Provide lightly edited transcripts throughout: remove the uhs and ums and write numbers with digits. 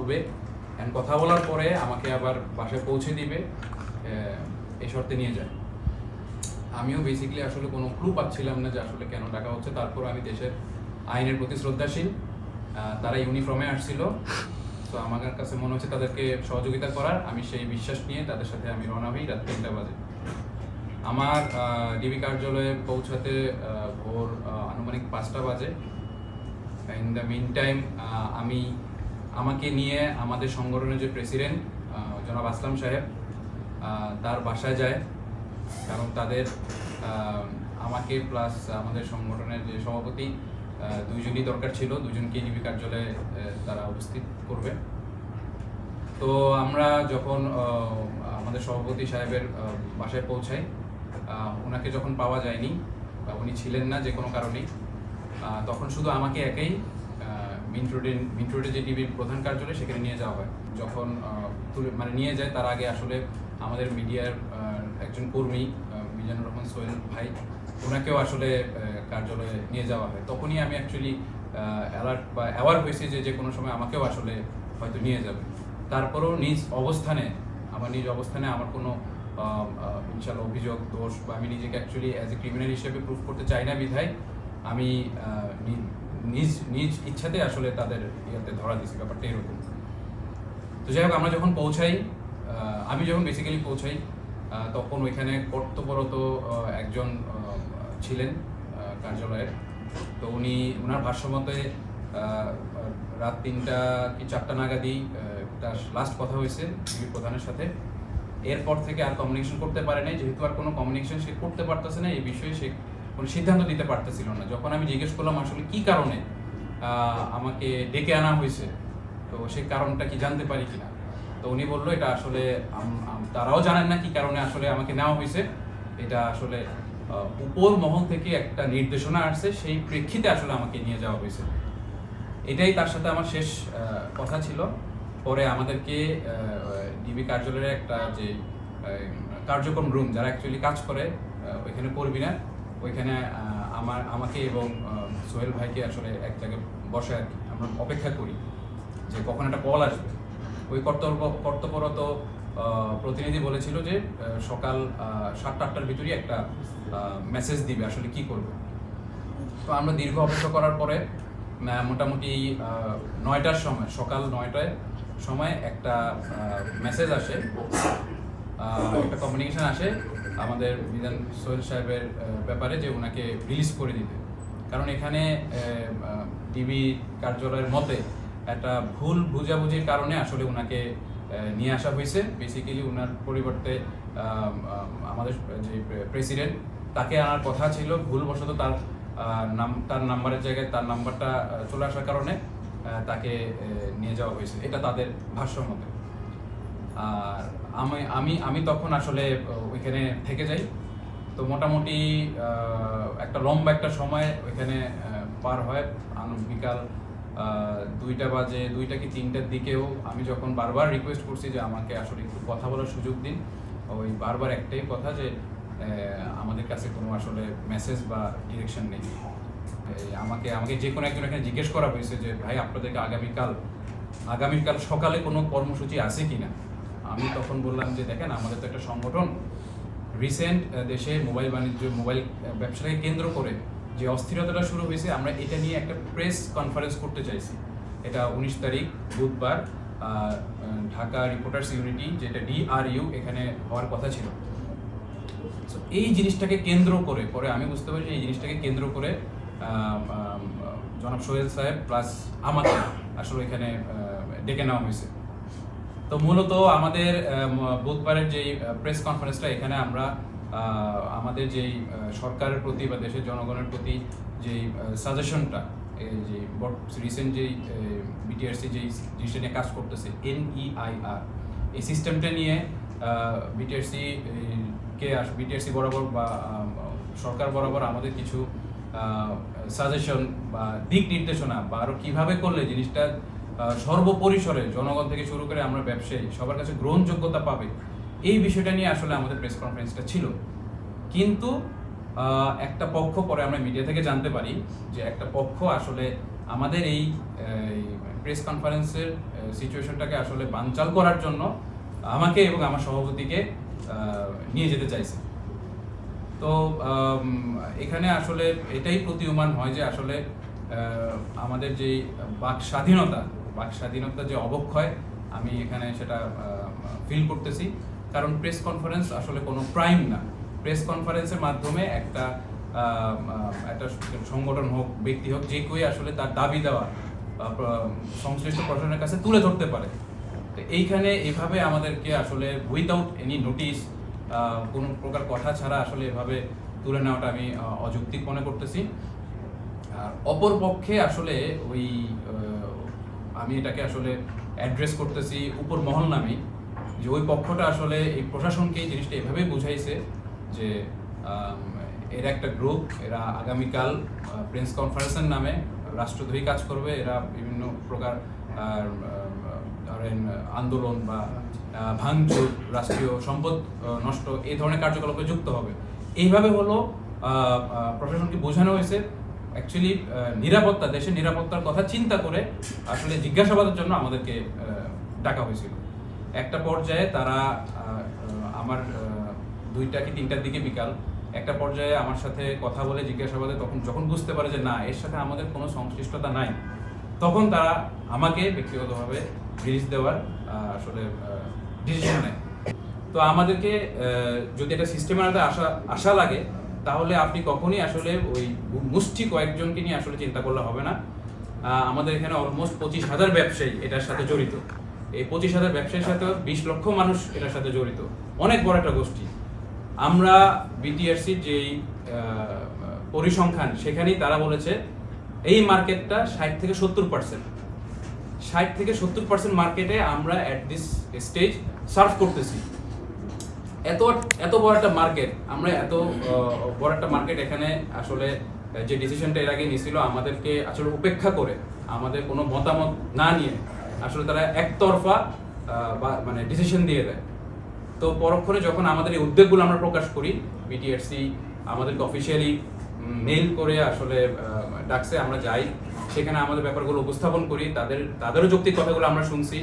বলবে, অ্যান্ড কথা বলার পরে আমাকে আবার বাসায় পৌঁছে দিবে, এই শর্তে নিয়ে যায়। আমিও বেসিক্যালি আসলে কোনো ক্লু পাচ্ছিলাম না যে আসলে কেন ডাকা হচ্ছে। তারপর আমি দেশের আইনের প্রতি শ্রদ্ধাশীল, তারা ইউনিফর্মে আসছিল, তো আমার কাছে মনে হচ্ছে তাদেরকে সহযোগিতা করার। আমি সেই বিশ্বাস নিয়ে তাদের সাথে আমি রওনা হই রাত 3টা বাজে। আমার ডিবি কার্যালয়ে পৌঁছাতে ভোর আনুমানিক 5টা বাজে। ইন দ্য মিন টাইম আমাকে নিয়ে আমাদের সংগঠনের যে প্রেসিডেন্ট জনাব আসলাম সাহেব তার বাসায় যায়, কারণ তাদের আমাকে প্লাস আমাদের সংগঠনের যে সভাপতি দুইজনই দরকার ছিল, দুজনকে ডিবি কার্যালয়ে তারা উপস্থিত করবে। তো আমরা যখন আমাদের সভাপতি সাহেবের বাসায় পৌঁছাই, ওনাকে যখন পাওয়া যায়নি বা উনি ছিলেন না যে কোনো কারণেই, তখন শুধু আমাকে একাই মিন্ট রোডে যে ডিবির প্রধান কার্যালয় সেখানে নিয়ে যাওয়া হয়। যখন নিয়ে যায়, তার আগে আসলে আমাদের মিডিয়ার একজন কর্মী মিজানুর রহমান সোহেল ভাই, ওনাকেও আসলে কার্যালয়ে নিয়ে যাওয়া হয়। তখনই আমি অ্যাকচুয়ালি অ্যালার্ট বা অ্যাওয়ার হয়েছি যে কোনো সময় আমাকেও আসলে হয়তো নিয়ে যাবে। তারপরেও নিজ অবস্থানে আমার কোনো ইনশাল্লাহ অভিযোগ দোষ বা আমি নিজেকে অ্যাকচুয়ালি অ্যাজ এ ক্রিমিনাল হিসেবে প্রুফ করতে চাই না বিধায় আমি নিজ ইচ্ছাতে আসলে তাদের ইয়েতে ধরা দিয়েছি। ব্যাপারটা এরকম। তো যাই হোক, আমরা যখন পৌঁছাই, আমি যখন বেসিক্যালি পৌঁছাই, তখন ওইখানে কর্তব্যরত একজন ছিলেন কার্যালয়ের। তো ওনার ভাষ্যমতে রাত 3টা কি 4টা নাগাদই তার লাস্ট কথা হয়েছে ডিবি প্রধানের সাথে। এরপর থেকে আর কমিউনিকেশন করতে পারে নাই। যেহেতু আর কোনো কমিউনিকেশন সে করতে পারতেছে না, এই বিষয়ে সে কোনো সিদ্ধান্ত দিতে পারতেছিল না। যখন আমি জিজ্ঞেস করলাম আসলে কি কারণে আমাকে ডেকে আনা হয়েছে, তো সেই কারণটা কি জানতে পারি কিনা, তো উনি বললো এটা আসলে তারাও জানেন না কি কারণে আসলে আমাকে নেওয়া হয়েছে। এটা আসলে উপর মহল থেকে একটা নির্দেশনা আসছে, সেই প্রেক্ষিতে আসলে আমাকে নিয়ে যাওয়া হয়েছে। এটাই তার সাথে আমার শেষ কথা ছিল। পরে আমাদেরকে ডিবি কার্যালয়ের একটা যে কার্যক্রম রুম, যারা অ্যাকচুয়ালি কাজ করে ওইখানে করবি না, ওইখানে আমাকে এবং সোহেল ভাইকে আসলে এক জায়গায় বসে আর কি আমরা অপেক্ষা করি যে কখন একটা কল আসবে। ওই কর্তব্যরত প্রতিনিধি বলেছিল যে সকাল 7টা-8টার ভিতরেই একটা মেসেজ দিবে আসলে কি করবে। তো আমরা দীর্ঘ অপেক্ষা করার পরে মোটামুটি 9টার সময়, সকাল 9টায় সময় একটা মেসেজ আসে, একটা কমিউনিকেশন আসে আমাদের মিজান সোহেল সাহেবের ব্যাপারে যে ওনাকে রিলিজ করে দিতে। কারণ এখানে ডিবি কার্যালয়ের মতে একটা ভুল বুঝাবুঝির কারণে আসলে ওনাকে নিয়ে আসা হয়েছে। বেসিক্যালি ওনার পরিবর্তে আমাদের যে প্রেসিডেন্ট, তাকে আনার কথা ছিল, ভুলবশত তার নাম্বারের জায়গায় তার নাম্বারটা চলে আসার কারণে তাকে নিয়ে যাওয়া হয়েছে, এটা তাদের ভাষ্য মতে। আর আমি তখন আসলে ওইখানে থেকে যাই। তো মোটামুটি একটা লম্বা একটা সময় ওইখানে পার হয়। বিকাল 2টা বাজে, 2টা কি 3টার দিকেও আমি যখন বারবার রিকোয়েস্ট করছি যে আমাকে আসলে একটু কথা বলার সুযোগ দিন, ওই বারবার একটাই কথা যে আমাদের কাছে কোনো আসলে মেসেজ বা ডিরেকশন নেই। আমাকে যে কোনো একজন এখানে জিজ্ঞেস করা হয়েছে যে ভাই আপনাদেরকে আগামীকাল সকালে কোনো কর্মসূচি আছে কিনা। আমি তখন বললাম যে দেখেন, আমাদের তো একটা সংগঠন, রিসেন্ট দেশে মোবাইল ব্যবসাকে কেন্দ্র করে যে অস্থিরতাটা শুরু হয়েছে, আমরা এটা নিয়ে একটা প্রেস কনফারেন্স করতে চাইছি। এটা 19 তারিখ বুধবার ঢাকা রিপোর্টার্স ইউনিটি, যেটা DRU, এখানে হওয়ার কথা ছিল। এই জিনিসটাকে কেন্দ্র করে পরে আমি বুঝতে পারি যে এই জিনিসটাকে কেন্দ্র করে জনাব সোহেল সাহেব প্লাস আমাকে আসলে এখানে ডেকে নেওয়া হয়েছে। তো মূলত আমাদের বুধবারের যেই প্রেস কনফারেন্সটা, এখানে আমরা আমাদের যেই সরকারের প্রতি বা দেশের জনগণের প্রতি যেই সাজেশনটা, এই যে রিসেন্ট যেই বিটিআরসি যেই জিনিসটা নিয়ে কাজ করতেছে, NEIR, এই সিস্টেমটা নিয়ে বিটিআরসি বরাবর বা সরকার বরাবর আমাদের কিছু সাজেশন বা দিক নির্দেশনা বা আরও কীভাবে করলে জিনিসটা সর্বপরিসরে জনগণ থেকে শুরু করে আমরা ব্যবসায়ী সবার কাছে গ্রহণযোগ্যতা পাবে, এই বিষয়টা নিয়ে আসলে আমাদের প্রেস কনফারেন্সটা ছিল। কিন্তু একটা পক্ষ, পরে আমরা মিডিয়া থেকে জানতে পারি যে একটা পক্ষ আসলে আমাদের এই প্রেস কনফারেন্সের সিচুয়েশনটাকে আসলে বানচাল করার জন্য আমাকে এবং আমার সভাপতিকে নিয়ে যেতে চাইছে। তো এখানে আসলে এটাই প্রতীয়মান হয় যে আসলে আমাদের যে বাক স্বাধীনতা যে অবক্ষয়, আমি এখানে সেটা ফিল করতেছি। কারণ প্রেস কনফারেন্স আসলে কোনো ক্রাইম না। প্রেস কনফারেন্সের মাধ্যমে একটা সংগঠন হোক, ব্যক্তি হোক, যে কেউ আসলে তার দাবি দেওয়া সংশ্লিষ্ট প্রশাসনের কাছে তুলে ধরতে পারে। তো এইখানে এভাবে আমাদেরকে আসলে উইদাউট এনি নোটিশ, কোনো প্রকার কথা ছাড়া আসলে এভাবে তুলে নেওয়াটা আমি অযৌক্তিক মনে করতেছি। আর অপর পক্ষে আসলে ওই আমি এটাকে আসলে অ্যাড্রেস করতেছি উপর মহল নামে, যে ওই পক্ষটা আসলে এই প্রশাসনকে এই জিনিসটা এভাবেই বুঝাইছে যে এরা একটা গ্রুপ, এরা আগামীকাল প্রেস কনফারেন্সের নামে রাষ্ট্রদ্রোহী কাজ করবে, এরা বিভিন্ন প্রকার ধরেন আন্দোলন বা ভাঙচুর, রাষ্ট্রীয় সম্পদ নষ্ট, এই ধরনের কার্যকলাপে যুক্ত হবে। এইভাবে হলো প্রশাসনকে বোঝানো হয়েছে। অ্যাকচুয়ালি নিরাপত্তা, দেশের নিরাপত্তার কথা চিন্তা করে আসলে জিজ্ঞাসাবাদের জন্য আমাদেরকে ডাকা হয়েছিল। একটা পর্যায়ে তারা আমার 2টা কি 3টার দিকে বিকাল একটা পর্যায়ে আমার সাথে কথা বলে জিজ্ঞাসাবাদে যখন বুঝতে পারে যে না, এর সাথে আমাদের কোনো সংশ্লিষ্টতা নাই, তখন তারা আমাকে ব্যক্তিগতভাবে রিলিজ দেওয়ার আসলে ডিসিশন নেয়। তো আমাদেরকে যদি একটা সিস্টেমের মধ্যে আশা লাগে, তাহলে আপনি কখনই আসলে ওই মুষ্টি কয়েকজনকে নিয়ে আসলে চিন্তা করলে হবে না। আমাদের এখানে অলমোস্ট 25,000 ব্যবসায়ী এটার সাথে জড়িত। এই 25,000 ব্যবসায়ীর সাথে 20 লক্ষ মানুষ এটার সাথে জড়িত, অনেক বড় একটা গোষ্ঠী। আমরা বিটিআরসির যেই পরিসংখ্যান, সেখানেই তারা বলেছে এই মার্কেটটা 60 থেকে 70% মার্কেটে আমরা অ্যাট দিস স্টেজ সার্ভ করতেছি। এত বড় একটা মার্কেট, আমরা এত বড় একটা মার্কেট এখানে আসলে যে ডিসিশনটা এর আগে নিয়েছিল, আমাদেরকে আসলে উপেক্ষা করে, আমাদের কোনো মতামত না নিয়ে আসলে তারা একতরফা মানে ডিসিশন দিয়ে দেয়। তো পরক্ষণে যখন আমাদের এই উদ্যোগগুলো আমরা প্রকাশ করি, বিটিআরসি আমাদেরকে অফিসিয়ালি মেইল করে আসলে ডাকছে, আমরা যাই, সেখানে আমাদের ব্যাপারগুলো উপস্থাপন করি, তাদেরও যৌক্তিক কথাগুলো আমরা শুনছি,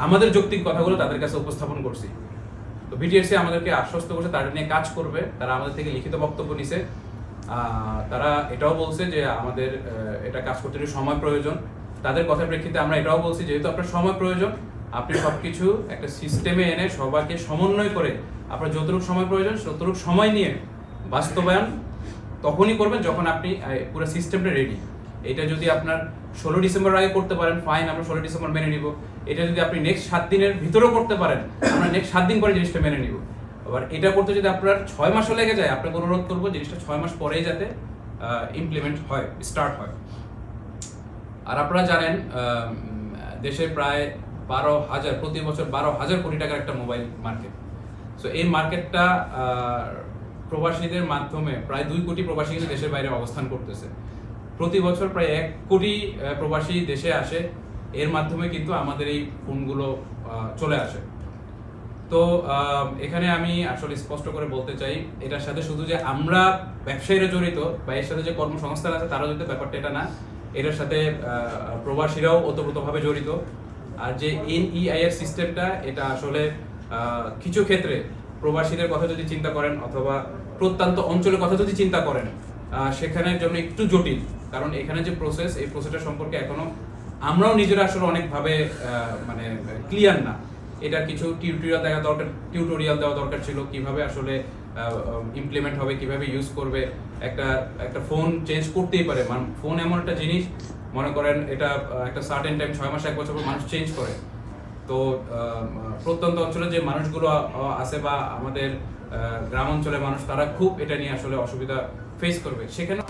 আমাদের যৌক্তিক কথাগুলো তাদের কাছে উপস্থাপন করছি। তো বিটিআরসি আমাদেরকে আশ্বস্ত করছে তারা নিয়ে কাজ করবে। তারা আমাদের থেকে লিখিত বক্তব্য নিছে। তারা এটাও বলছে যে আমাদের এটা কাজ করতে একটু সময় প্রয়োজন। তাদের কথার প্রেক্ষিতে আমরা এটাও বলছি, যেহেতু আপনার সময় প্রয়োজন, আপনি সবকিছু একটা সিস্টেমে এনে সবাইকে সমন্বয় করে আপনার যতটুকু সময় প্রয়োজন ততটুকু সময় নিয়ে বাস্তবায়ন তখনই করবেন যখন আপনি পুরো সিস্টেমটা রেডি। এটা যদি আপনার 16 ডিসেম্বর আগে করতে পারেন, ফাইন, আমরা 16 ডিসেম্বর মেনে নিব। এটা যদি আপনি নেক্সট 7 দিনের ভিতরেও করতে পারেন, আমরা নেক্সট 7 দিন পরে জিনিসটা মেনে নিব। আবার এটা করতে যদি আপনার 6 মাসও লেগে যায়, আপনাকে অনুরোধ করবো জিনিসটা 6 মাস পরেই যাতে ইমপ্লিমেন্ট হয়, স্টার্ট হয়। আর আপনারা জানেন দেশে প্রায় 12,000 প্রতি বছর 12,000 কোটি টাকার একটা মোবাইল মার্কেট। সো এই মার্কেটটা প্রবাসীদের মাধ্যমে প্রায় 2 কোটি প্রবাসী কিন্তু দেশের বাইরে অবস্থান করতেছে। প্রতি বছর প্রায় 1 কোটি প্রবাসী দেশে আসে, এর মাধ্যমে কিন্তু আমাদের এই ফোনগুলো চলে আসে। তো এখানে আমি আসলে স্পষ্ট করে বলতে চাই, এটার সাথে শুধু যে আমরা ব্যবসায়ীরা জড়িত বা এর সাথে যে কর্মসংস্থান আছে তারা জড়িত, ব্যাপারটা এটা না। এটার সাথে প্রবাসীরাও ওতপ্রোতভাবে জড়িত। আর যে এনইআইআর সিস্টেমটা, এটা আসলে কিছু ক্ষেত্রে প্রবাসীদের কথা যদি চিন্তা করেন অথবা প্রত্যন্ত অঞ্চলের কথা যদি চিন্তা করেন, সেখানের জন্য একটু জটিল। কারণ এখানে যে প্রসেস, এই প্রসেসটা সম্পর্কে এখনো আমরাও নিজেরা আসলে অনেকভাবে মানে ক্লিয়ার না। এটা কিছু টিউটোরিয়াল দেওয়া দরকার ছিল, কিভাবে আসলে ইমপ্লিমেন্ট হবে, কিভাবে ইউজ করবে। একটা ফোন চেঞ্জ করতেই পারে, মানে ফোন এমন একটা জিনিস, মনে করেন এটা একটা সার্টেন টাইম 6 মাস 1 বছর পর মানুষ চেঞ্জ করে। তো প্রত্যন্ত অঞ্চলে যে মানুষগুলো আছে বা আমাদের গ্রাম অঞ্চলের মানুষ, তারা খুব এটা নিয়ে আসলে অসুবিধা ফেস করবে। সেখানে